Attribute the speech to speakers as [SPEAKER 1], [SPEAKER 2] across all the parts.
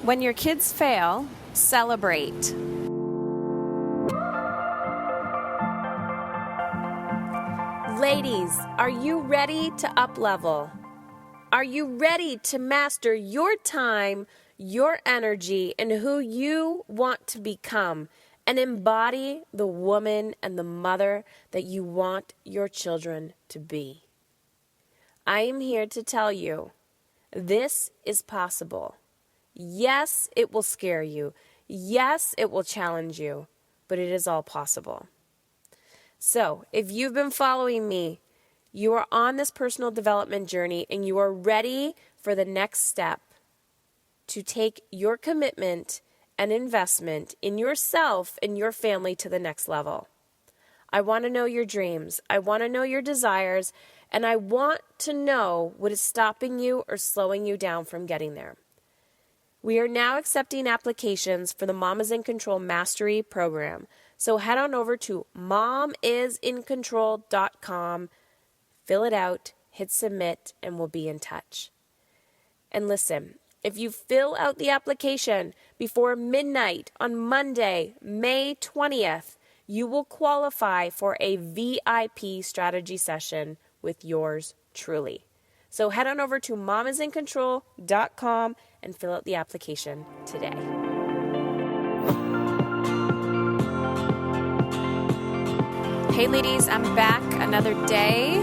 [SPEAKER 1] When your kids fail, celebrate. Ladies, are you ready to up-level? Are you ready to master your time, your energy, and who you want to become, and embody the woman and the mother that you want your children to be? I am here to tell you, this is possible. Yes, it will scare you. Yes, it will challenge you, but it is all possible. So, if you've been following me, you are on this personal development journey and you are ready for the next step to take your commitment and investment in yourself and your family to the next level. I want to know your dreams. I want to know your desires, and I want to know what is stopping you or slowing you down from getting there. We are now accepting applications for the Mamas in Control Mastery Program. So head on over to momisincontrol.com, fill it out, hit submit, and we'll be in touch. And listen, if you fill out the application before midnight on Monday, May 20th, you will qualify for a VIP strategy session with yours truly. So head on over to momisincontrol.com and fill out the application today. Hey ladies, I'm back another day,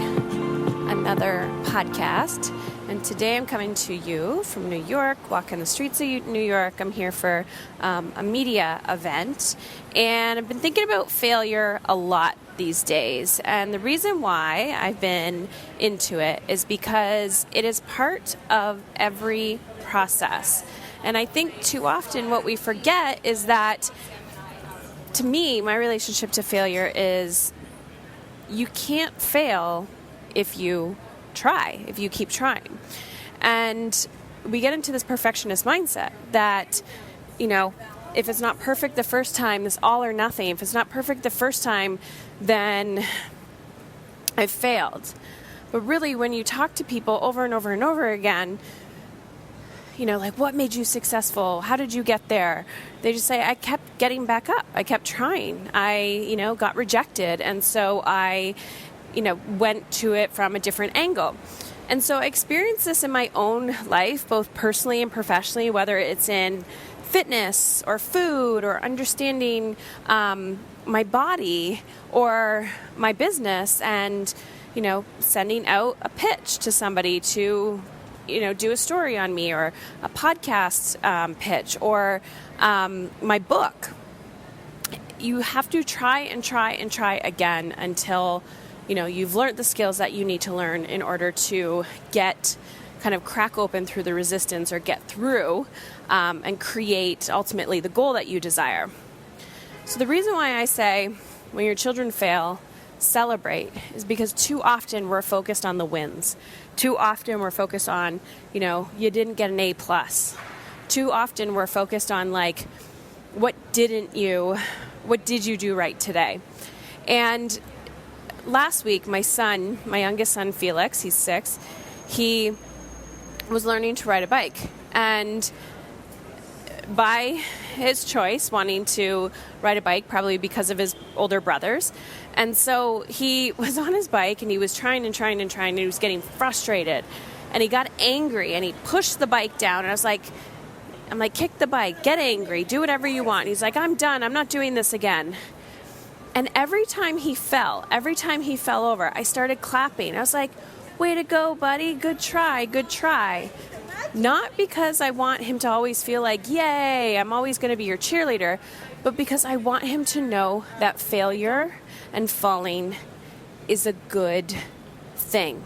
[SPEAKER 1] another podcast, and today I'm coming to you from New York, walking the streets of New York. I'm here for a media event, and I've been thinking about failure a lot these days, and the reason why I've been into it is because it is part of every process. And I think too often what we forget is that, to me, my relationship to failure is you can't fail if you try, if you keep trying. And we get into this perfectionist mindset that, if it's not perfect the first time, it's all or nothing. If it's not perfect the first time, then I've failed. But really, when you talk to people over and over and over again, what made you successful? How did you get there? They just say, I kept getting back up. I kept trying. I, got rejected. And so I, went to it from a different angle. And so I experienced this in my own life, both personally and professionally, whether it's in fitness or food or understanding my body or my business and, sending out a pitch to somebody to do a story on me or a podcast pitch or my book. You have to try and try and try again until, you've learned the skills that you need to learn in order to crack open through the resistance or get through and create ultimately the goal that you desire. So the reason why I say when your children fail, celebrate is because too often we're focused on the wins. Too often we're focused on, you didn't get an A+. Too often we're focused on what did you do right today? And last week, my youngest son, Felix, he's 6, he was learning to ride a bike. And by his choice, wanting to ride a bike, probably because of his older brothers. And so he was on his bike and he was trying and he was getting frustrated. And he got angry and he pushed the bike down. And I'm like, kick the bike, get angry, do whatever you want. And he's like, I'm done. I'm not doing this again. And every time he fell over, I started clapping. I was like, way to go, buddy. Good try, good try. Not because I want him to always feel like, yay, I'm always going to be your cheerleader, but because I want him to know that failure and falling is a good thing.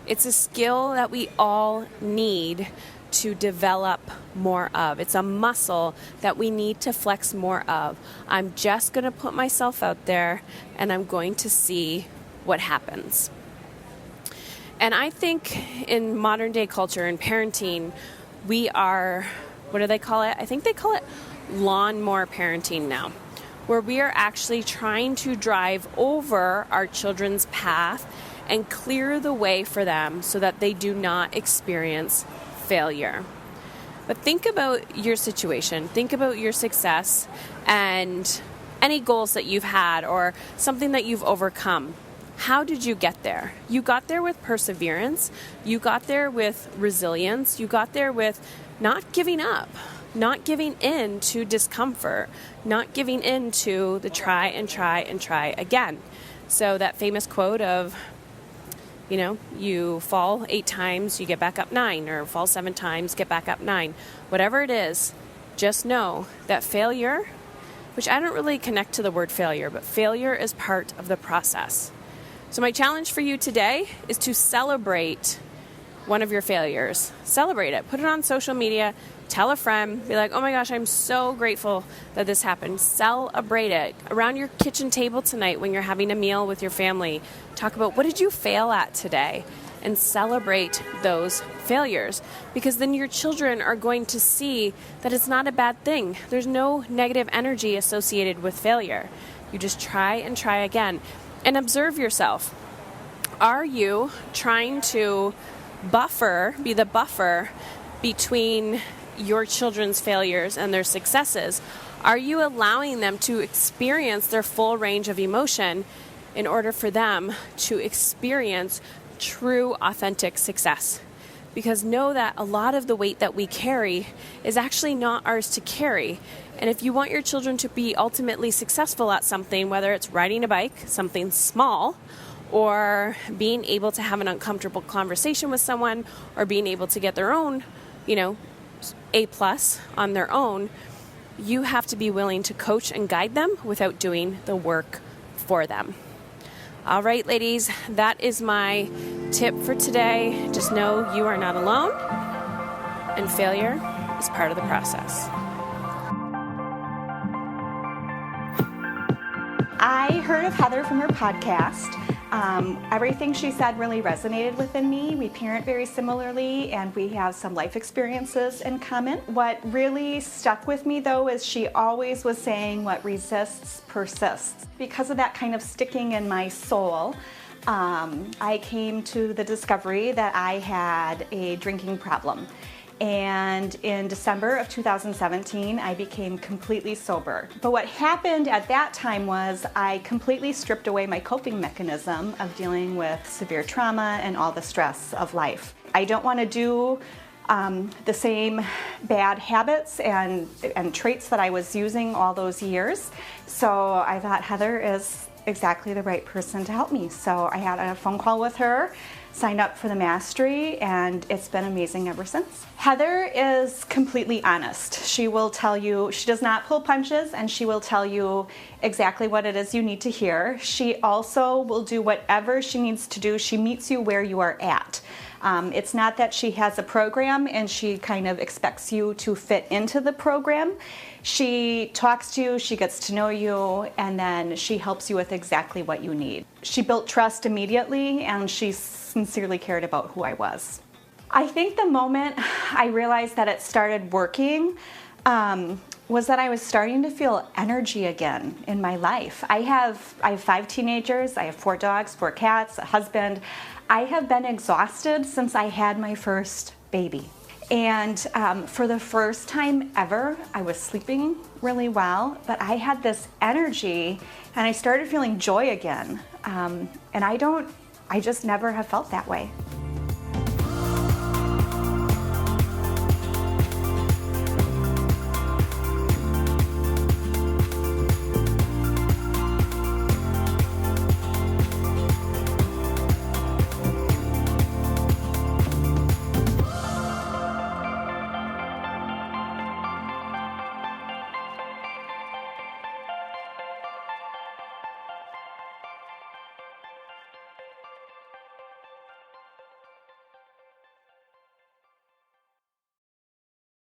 [SPEAKER 1] It's a skill that we all need to develop more of. It's a muscle that we need to flex more of. I'm just going to put myself out there and I'm going to see what happens. And I think in modern day culture and parenting, we are, what do they call it? I think they call it lawnmower parenting now, where we are actually trying to drive over our children's path and clear the way for them so that they do not experience failure. But think about your situation, think about your success and any goals that you've had or something that you've overcome. How did you get there? You got there with perseverance. You got there with resilience. You got there with not giving up, not giving in to discomfort, not giving in to the try and try and try again. So that famous quote of, you fall 8 times, you get back up 9, or fall 7 times, get back up 9. Whatever it is, just know that failure, which I don't really connect to the word failure, but failure is part of the process. So my challenge for you today is to celebrate one of your failures. Celebrate it. Put it on social media. Tell a friend. Be like, oh my gosh, I'm so grateful that this happened. Celebrate it. Around your kitchen table tonight when you're having a meal with your family, talk about what did you fail at today? And celebrate those failures. Because then your children are going to see that it's not a bad thing. There's no negative energy associated with failure. You just try and try again. And observe yourself. Are you trying to be the buffer between your children's failures and their successes? Are you allowing them to experience their full range of emotion in order for them to experience true, authentic success? Because know that a lot of the weight that we carry is actually not ours to carry. And if you want your children to be ultimately successful at something, whether it's riding a bike, something small, or being able to have an uncomfortable conversation with someone, or being able to get their own, A+ on their own, you have to be willing to coach and guide them without doing the work for them. All right, ladies, that is my tip for today. Just know you are not alone, and failure is part of the process.
[SPEAKER 2] I heard of Heather from her podcast. Everything she said really resonated within me. We parent very similarly, and we have some life experiences in common. What really stuck with me, though, is she always was saying what resists persists. Because of that kind of sticking in my soul, I came to the discovery that I had a drinking problem. And in December of 2017, I became completely sober. But what happened at that time was I completely stripped away my coping mechanism of dealing with severe trauma and all the stress of life. I don't want to do the same bad habits and traits that I was using all those years. So I thought Heather is exactly the right person to help me. So I had a phone call with her, signed up for the mastery, and it's been amazing ever since. Heather is completely honest. She will tell you, she does not pull punches, and she will tell you exactly what it is you need to hear. She also will do whatever she needs to do. She meets you where you are at. It's not that she has a program and she kind of expects you to fit into the program. She talks to you, she gets to know you, and then she helps you with exactly what you need. She built trust immediately, and she sincerely cared about who I was. I think the moment I realized that it started working was that I was starting to feel energy again in my life. I have 5 teenagers, I have 4 dogs, 4 cats, a husband. I have been exhausted since I had my first baby. And for the first time ever, I was sleeping really well, but I had this energy and I started feeling joy again. And I just never have felt that way.